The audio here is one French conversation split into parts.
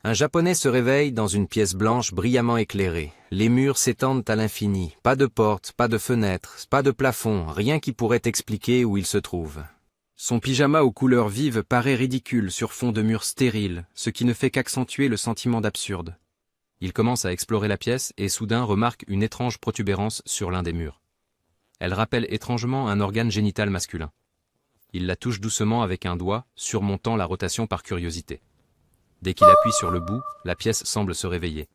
Un Japonais se réveille dans une pièce blanche brillamment éclairée. Les murs s'étendent à l'infini. Pas de porte, pas de fenêtre, pas de plafond, rien qui pourrait expliquer où il se trouve. Son pyjama aux couleurs vives paraît ridicule sur fond de murs stériles, ce qui ne fait qu'accentuer le sentiment d'absurde. Il commence à explorer la pièce et soudain remarque une étrange protubérance sur l'un des murs. Elle rappelle étrangement un organe génital masculin. Il la touche doucement avec un doigt, surmontant la rotation par curiosité. Dès qu'il appuie sur le bout, la pièce semble se réveiller.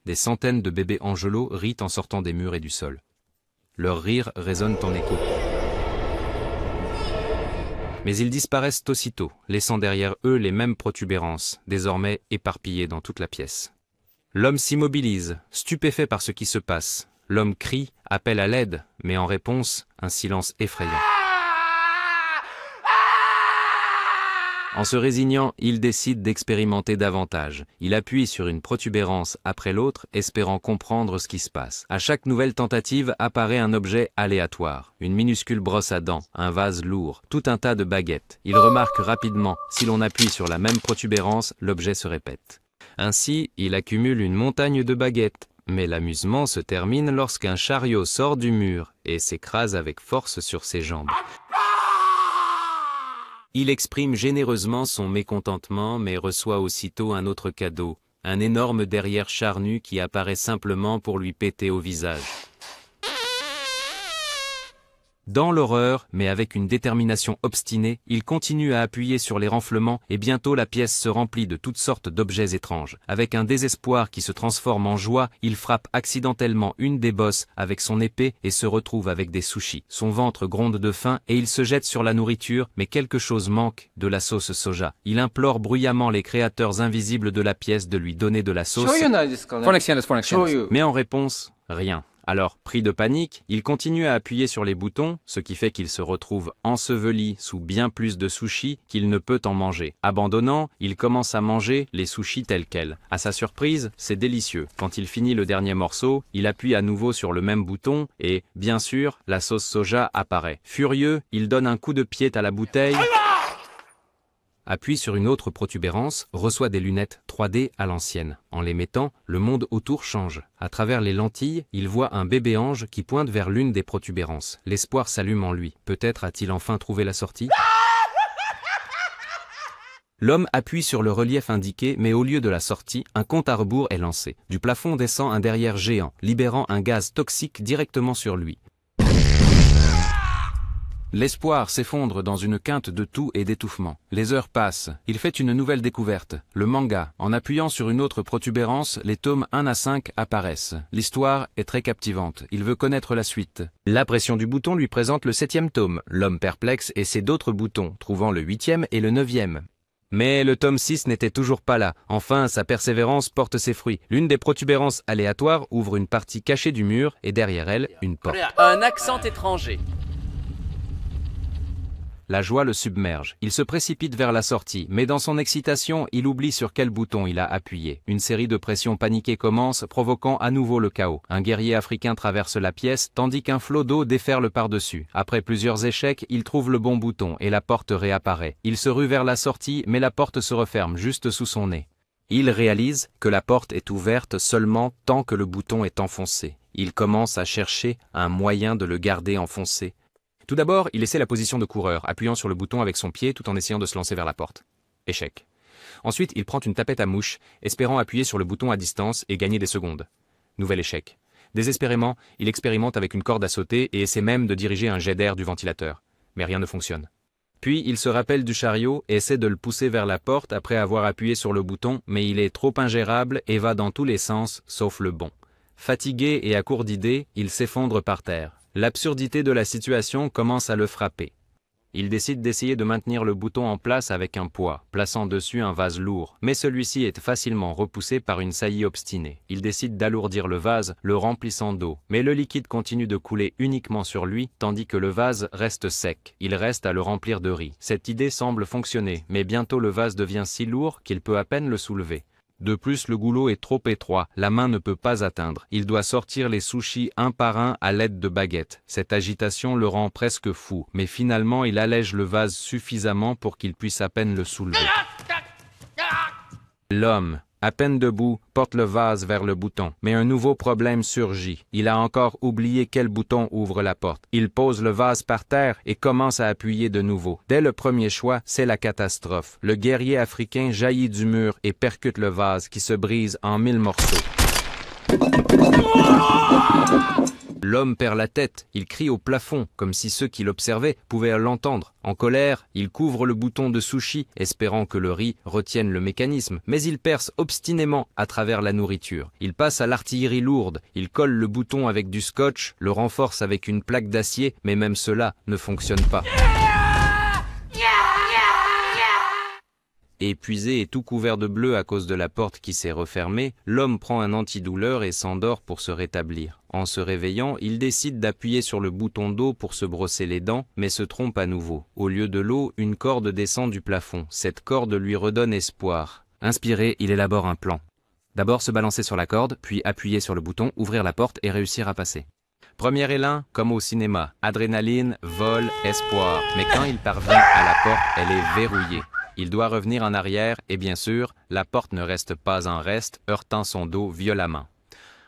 Des centaines de bébés angelots rient en sortant des murs et du sol. Leurs rires résonnent en écho. Mais ils disparaissent aussitôt, laissant derrière eux les mêmes protubérances, désormais éparpillées dans toute la pièce. L'homme s'immobilise, stupéfait par ce qui se passe. L'homme crie, appelle à l'aide, mais en réponse, un silence effrayant. En se résignant, il décide d'expérimenter davantage. Il appuie sur une protubérance après l'autre, espérant comprendre ce qui se passe. À chaque nouvelle tentative apparaît un objet aléatoire. Une minuscule brosse à dents, un vase lourd, tout un tas de baguettes. Il remarque rapidement, si l'on appuie sur la même protubérance, l'objet se répète. Ainsi, il accumule une montagne de baguettes. Mais l'amusement se termine lorsqu'un chariot sort du mur et s'écrase avec force sur ses jambes. Il exprime généreusement son mécontentement, mais reçoit aussitôt un autre cadeau, un énorme derrière charnu qui apparaît simplement pour lui péter au visage. Dans l'horreur, mais avec une détermination obstinée, il continue à appuyer sur les renflements et bientôt la pièce se remplit de toutes sortes d'objets étranges. Avec un désespoir qui se transforme en joie, il frappe accidentellement une des bosses avec son épée et se retrouve avec des sushis. Son ventre gronde de faim et il se jette sur la nourriture, mais quelque chose manque, de la sauce soja. Il implore bruyamment les créateurs invisibles de la pièce de lui donner de la sauce, mais en réponse, rien. Alors, pris de panique, il continue à appuyer sur les boutons, ce qui fait qu'il se retrouve enseveli sous bien plus de sushis qu'il ne peut en manger. Abandonnant, il commence à manger les sushis tels quels. À sa surprise, c'est délicieux. Quand il finit le dernier morceau, il appuie à nouveau sur le même bouton et, bien sûr, la sauce soja apparaît. Furieux, il donne un coup de pied à la bouteille, appuie sur une autre protubérance, reçoit des lunettes 3D à l'ancienne. En les mettant, le monde autour change. À travers les lentilles, il voit un bébé ange qui pointe vers l'une des protubérances. L'espoir s'allume en lui. Peut-être a-t-il enfin trouvé la sortie ? L'homme appuie sur le relief indiqué, mais au lieu de la sortie, un compte à rebours est lancé. Du plafond descend un derrière géant, libérant un gaz toxique directement sur lui. L'espoir s'effondre dans une quinte de toux et d'étouffement. Les heures passent. Il fait une nouvelle découverte, le manga. En appuyant sur une autre protubérance, les tomes 1 à 5 apparaissent. L'histoire est très captivante. Il veut connaître la suite. La pression du bouton lui présente le 7e tome. L'homme perplexe essaie d'autres boutons, trouvant le 8e et le 9e. Mais le tome 6 n'était toujours pas là. Enfin, sa persévérance porte ses fruits. L'une des protubérances aléatoires ouvre une partie cachée du mur et derrière elle, une porte. Un accent étranger. La joie le submerge. Il se précipite vers la sortie, mais dans son excitation, il oublie sur quel bouton il a appuyé. Une série de pressions paniquées commence, provoquant à nouveau le chaos. Un guerrier africain traverse la pièce, tandis qu'un flot d'eau déferle par-dessus. Après plusieurs échecs, il trouve le bon bouton et la porte réapparaît. Il se rue vers la sortie, mais la porte se referme juste sous son nez. Il réalise que la porte est ouverte seulement tant que le bouton est enfoncé. Il commence à chercher un moyen de le garder enfoncé. Tout d'abord, il essaie la position de coureur, appuyant sur le bouton avec son pied tout en essayant de se lancer vers la porte. Échec. Ensuite, il prend une tapette à mouche, espérant appuyer sur le bouton à distance et gagner des secondes. Nouvel échec. Désespérément, il expérimente avec une corde à sauter et essaie même de diriger un jet d'air du ventilateur. Mais rien ne fonctionne. Puis, il se rappelle du chariot et essaie de le pousser vers la porte après avoir appuyé sur le bouton, mais il est trop ingérable et va dans tous les sens, sauf le bon. Fatigué et à court d'idées, il s'effondre par terre. L'absurdité de la situation commence à le frapper. Il décide d'essayer de maintenir le bouton en place avec un poids, plaçant dessus un vase lourd, mais celui-ci est facilement repoussé par une saillie obstinée. Il décide d'alourdir le vase, le remplissant d'eau, mais le liquide continue de couler uniquement sur lui, tandis que le vase reste sec. Il reste à le remplir de riz. Cette idée semble fonctionner, mais bientôt le vase devient si lourd qu'il peut à peine le soulever. De plus, le goulot est trop étroit, la main ne peut pas atteindre. Il doit sortir les sushis un par un à l'aide de baguettes. Cette agitation le rend presque fou, mais finalement il allège le vase suffisamment pour qu'il puisse à peine le soulever. L'homme À peine debout, porte le vase vers le bouton. Mais un nouveau problème surgit. Il a encore oublié quel bouton ouvre la porte. Il pose le vase par terre et commence à appuyer de nouveau. Dès le premier choix, c'est la catastrophe. Le guerrier africain jaillit du mur et percute le vase qui se brise en 1000 morceaux. L'homme perd la tête, il crie au plafond, comme si ceux qui l'observaient pouvaient l'entendre. En colère, il couvre le bouton de sushi, espérant que le riz retienne le mécanisme, mais il perce obstinément à travers la nourriture. Il passe à l'artillerie lourde, il colle le bouton avec du scotch, le renforce avec une plaque d'acier, mais même cela ne fonctionne pas. Épuisé et tout couvert de bleu à cause de la porte qui s'est refermée, l'homme prend un antidouleur et s'endort pour se rétablir. En se réveillant, il décide d'appuyer sur le bouton d'eau pour se brosser les dents, mais se trompe à nouveau. Au lieu de l'eau, une corde descend du plafond. Cette corde lui redonne espoir. Inspiré, il élabore un plan. D'abord se balancer sur la corde, puis appuyer sur le bouton, ouvrir la porte et réussir à passer. Premier élan, comme au cinéma. Adrénaline, vol, espoir. Mais quand il parvient à la porte, elle est verrouillée. Il doit revenir en arrière et bien sûr, la porte ne reste pas en reste, heurtant son dos violemment.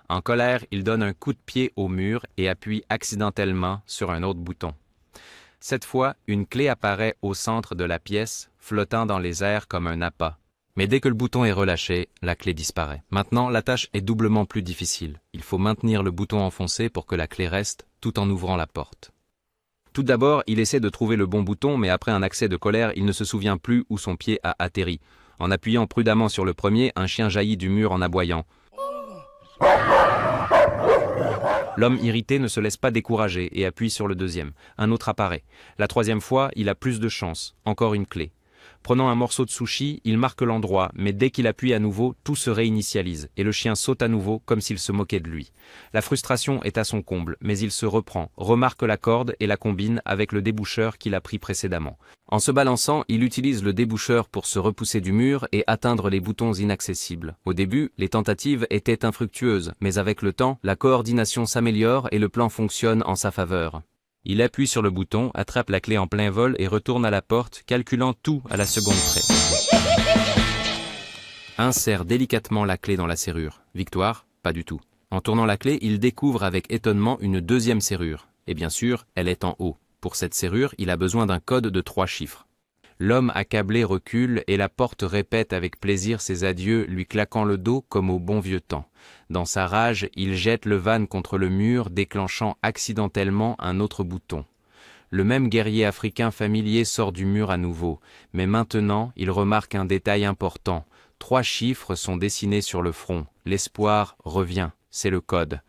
En colère, il donne un coup de pied au mur et appuie accidentellement sur un autre bouton. Cette fois, une clé apparaît au centre de la pièce, flottant dans les airs comme un appât. Mais dès que le bouton est relâché, la clé disparaît. Maintenant, la tâche est doublement plus difficile. Il faut maintenir le bouton enfoncé pour que la clé reste, tout en ouvrant la porte. Tout d'abord, il essaie de trouver le bon bouton, mais après un accès de colère, il ne se souvient plus où son pied a atterri. En appuyant prudemment sur le premier, un chien jaillit du mur en aboyant. L'homme irrité ne se laisse pas décourager et appuie sur le deuxième. Un autre apparaît. La troisième fois, il a plus de chance. Encore une clé. Prenant un morceau de sushi, il marque l'endroit, mais dès qu'il appuie à nouveau, tout se réinitialise, et le chien saute à nouveau comme s'il se moquait de lui. La frustration est à son comble, mais il se reprend, remarque la corde et la combine avec le déboucheur qu'il a pris précédemment. En se balançant, il utilise le déboucheur pour se repousser du mur et atteindre les boutons inaccessibles. Au début, les tentatives étaient infructueuses, mais avec le temps, la coordination s'améliore et le plan fonctionne en sa faveur. Il appuie sur le bouton, attrape la clé en plein vol et retourne à la porte, calculant tout à la seconde près. Insère délicatement la clé dans la serrure. Victoire? Pas du tout. En tournant la clé, il découvre avec étonnement une deuxième serrure. Et bien sûr, elle est en haut. Pour cette serrure, il a besoin d'un code de 3 chiffres. L'homme accablé recule et la porte répète avec plaisir ses adieux, lui claquant le dos comme au bon vieux temps. Dans sa rage, il jette le van contre le mur, déclenchant accidentellement un autre bouton. Le même guerrier africain familier sort du mur à nouveau, mais maintenant, il remarque un détail important. 3 chiffres sont dessinés sur le front. L'espoir revient, c'est le code.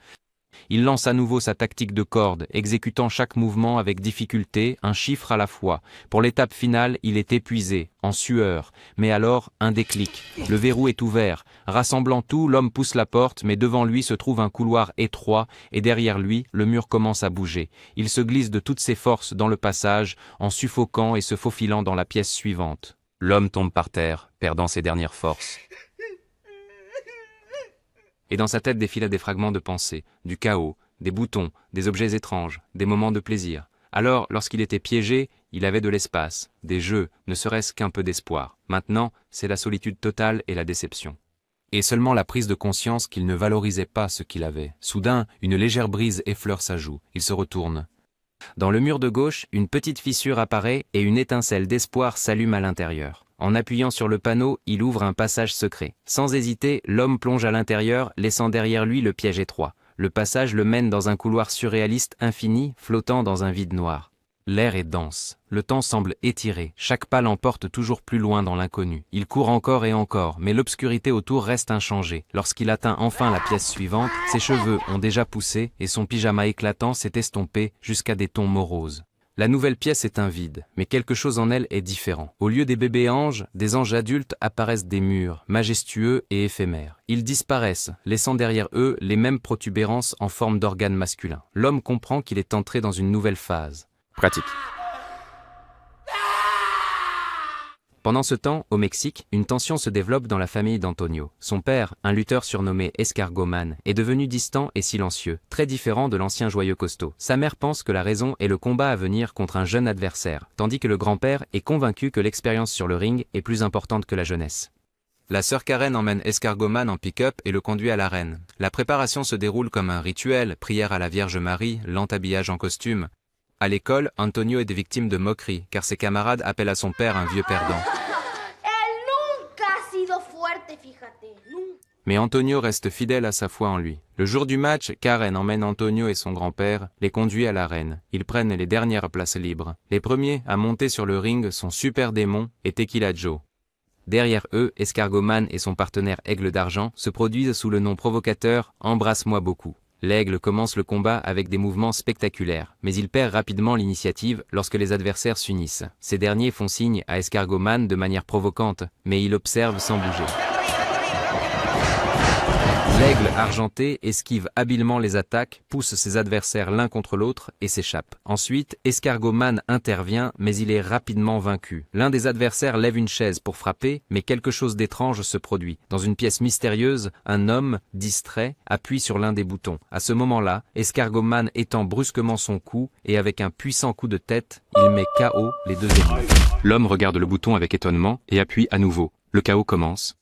Il lance à nouveau sa tactique de corde, exécutant chaque mouvement avec difficulté, un chiffre à la fois. Pour l'étape finale, il est épuisé, en sueur. Mais alors, un déclic. Le verrou est ouvert. Rassemblant tout, l'homme pousse la porte, mais devant lui se trouve un couloir étroit, et derrière lui, le mur commence à bouger. Il se glisse de toutes ses forces dans le passage, en suffoquant et se faufilant dans la pièce suivante. L'homme tombe par terre, perdant ses dernières forces. Et dans sa tête défilaient des fragments de pensée, du chaos, des boutons, des objets étranges, des moments de plaisir. Alors, lorsqu'il était piégé, il avait de l'espace, des jeux, ne serait-ce qu'un peu d'espoir. Maintenant, c'est la solitude totale et la déception. Et seulement la prise de conscience qu'il ne valorisait pas ce qu'il avait. Soudain, une légère brise effleure sa joue. Il se retourne. Dans le mur de gauche, une petite fissure apparaît et une étincelle d'espoir s'allume à l'intérieur. En appuyant sur le panneau, il ouvre un passage secret. Sans hésiter, l'homme plonge à l'intérieur, laissant derrière lui le piège étroit. Le passage le mène dans un couloir surréaliste infini, flottant dans un vide noir. L'air est dense. Le temps semble étiré. Chaque pas l'emporte toujours plus loin dans l'inconnu. Il court encore et encore, mais l'obscurité autour reste inchangée. Lorsqu'il atteint enfin la pièce suivante, ses cheveux ont déjà poussé et son pyjama éclatant s'est estompé jusqu'à des tons moroses. La nouvelle pièce est un vide, mais quelque chose en elle est différent. Au lieu des bébés anges, des anges adultes apparaissent des murs, majestueux et éphémères. Ils disparaissent, laissant derrière eux les mêmes protubérances en forme d'organes masculins. L'homme comprend qu'il est entré dans une nouvelle phase. Pratique. Pendant ce temps, au Mexique, une tension se développe dans la famille d'Antonio. Son père, un lutteur surnommé Escargoman, est devenu distant et silencieux, très différent de l'ancien joyeux costaud. Sa mère pense que la raison est le combat à venir contre un jeune adversaire, tandis que le grand-père est convaincu que l'expérience sur le ring est plus importante que la jeunesse. La sœur Karen emmène Escargoman en pick-up et le conduit à l'arène. La préparation se déroule comme un rituel, prière à la Vierge Marie, lent habillage en costume. À l'école, Antonio est victime de moqueries, car ses camarades appellent à son père un vieux perdant. Mais Antonio reste fidèle à sa foi en lui. Le jour du match, Karen emmène Antonio et son grand-père, les conduit à l'arène. Ils prennent les dernières places libres. Les premiers à monter sur le ring sont Super Démon et Tequila Joe. Derrière eux, Escargoman et son partenaire Aigle d'Argent se produisent sous le nom provocateur « Embrasse-moi beaucoup ». L'Aigle commence le combat avec des mouvements spectaculaires, mais il perd rapidement l'initiative lorsque les adversaires s'unissent. Ces derniers font signe à Escargoman de manière provocante, mais il observe sans bouger. L'Aigle argenté esquive habilement les attaques, pousse ses adversaires l'un contre l'autre et s'échappe. Ensuite, Escargoman intervient, mais il est rapidement vaincu. L'un des adversaires lève une chaise pour frapper, mais quelque chose d'étrange se produit. Dans une pièce mystérieuse, un homme, distrait, appuie sur l'un des boutons. À ce moment-là, Escargoman étend brusquement son cou et avec un puissant coup de tête, il met KO les deux ennemis. L'homme regarde le bouton avec étonnement et appuie à nouveau. Le chaos commence.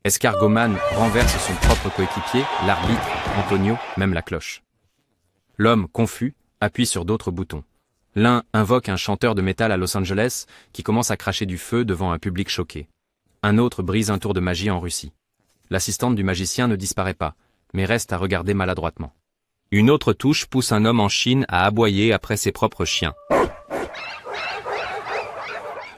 Escargoman renverse son propre coéquipier, l'arbitre, Antonio, même la cloche. L'homme, confus, appuie sur d'autres boutons. L'un invoque un chanteur de métal à Los Angeles qui commence à cracher du feu devant un public choqué. Un autre brise un tour de magie en Russie. L'assistante du magicien ne disparaît pas, mais reste à regarder maladroitement. Une autre touche pousse un homme en Chine à aboyer après ses propres chiens.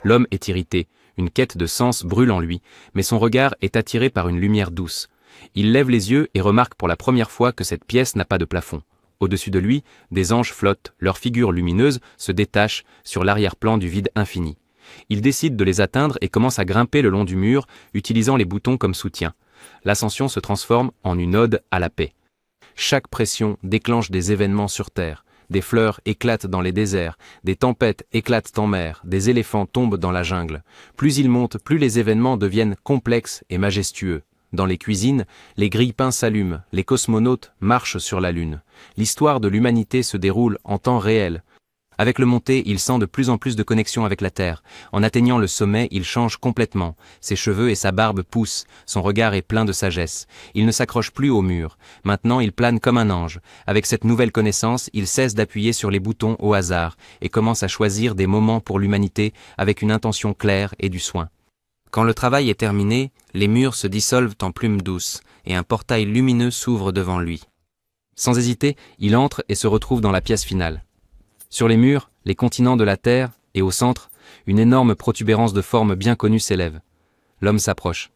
L'homme est irrité. Une quête de sens brûle en lui, mais son regard est attiré par une lumière douce. Il lève les yeux et remarque pour la première fois que cette pièce n'a pas de plafond. Au-dessus de lui, des anges flottent, leurs figures lumineuses se détachent sur l'arrière-plan du vide infini. Il décide de les atteindre et commence à grimper le long du mur, utilisant les boutons comme soutien. L'ascension se transforme en une ode à la paix. Chaque pression déclenche des événements sur Terre. Des fleurs éclatent dans les déserts, des tempêtes éclatent en mer, des éléphants tombent dans la jungle. Plus ils montent, plus les événements deviennent complexes et majestueux. Dans les cuisines, les grille-pains s'allument, les cosmonautes marchent sur la Lune. L'histoire de l'humanité se déroule en temps réel. Avec le monté, il sent de plus en plus de connexion avec la Terre. En atteignant le sommet, il change complètement. Ses cheveux et sa barbe poussent, son regard est plein de sagesse. Il ne s'accroche plus au mur. Maintenant, il plane comme un ange. Avec cette nouvelle connaissance, il cesse d'appuyer sur les boutons au hasard et commence à choisir des moments pour l'humanité avec une intention claire et du soin. Quand le travail est terminé, les murs se dissolvent en plumes douces et un portail lumineux s'ouvre devant lui. Sans hésiter, il entre et se retrouve dans la pièce finale. Sur les murs, les continents de la Terre, et au centre, une énorme protubérance de forme bien connue s'élève. L'homme s'approche.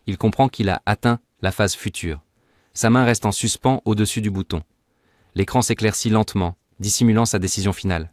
Il comprend qu'il a atteint la phase future. Sa main reste en suspens au-dessus du bouton. L'écran s'éclaircit lentement, dissimulant sa décision finale.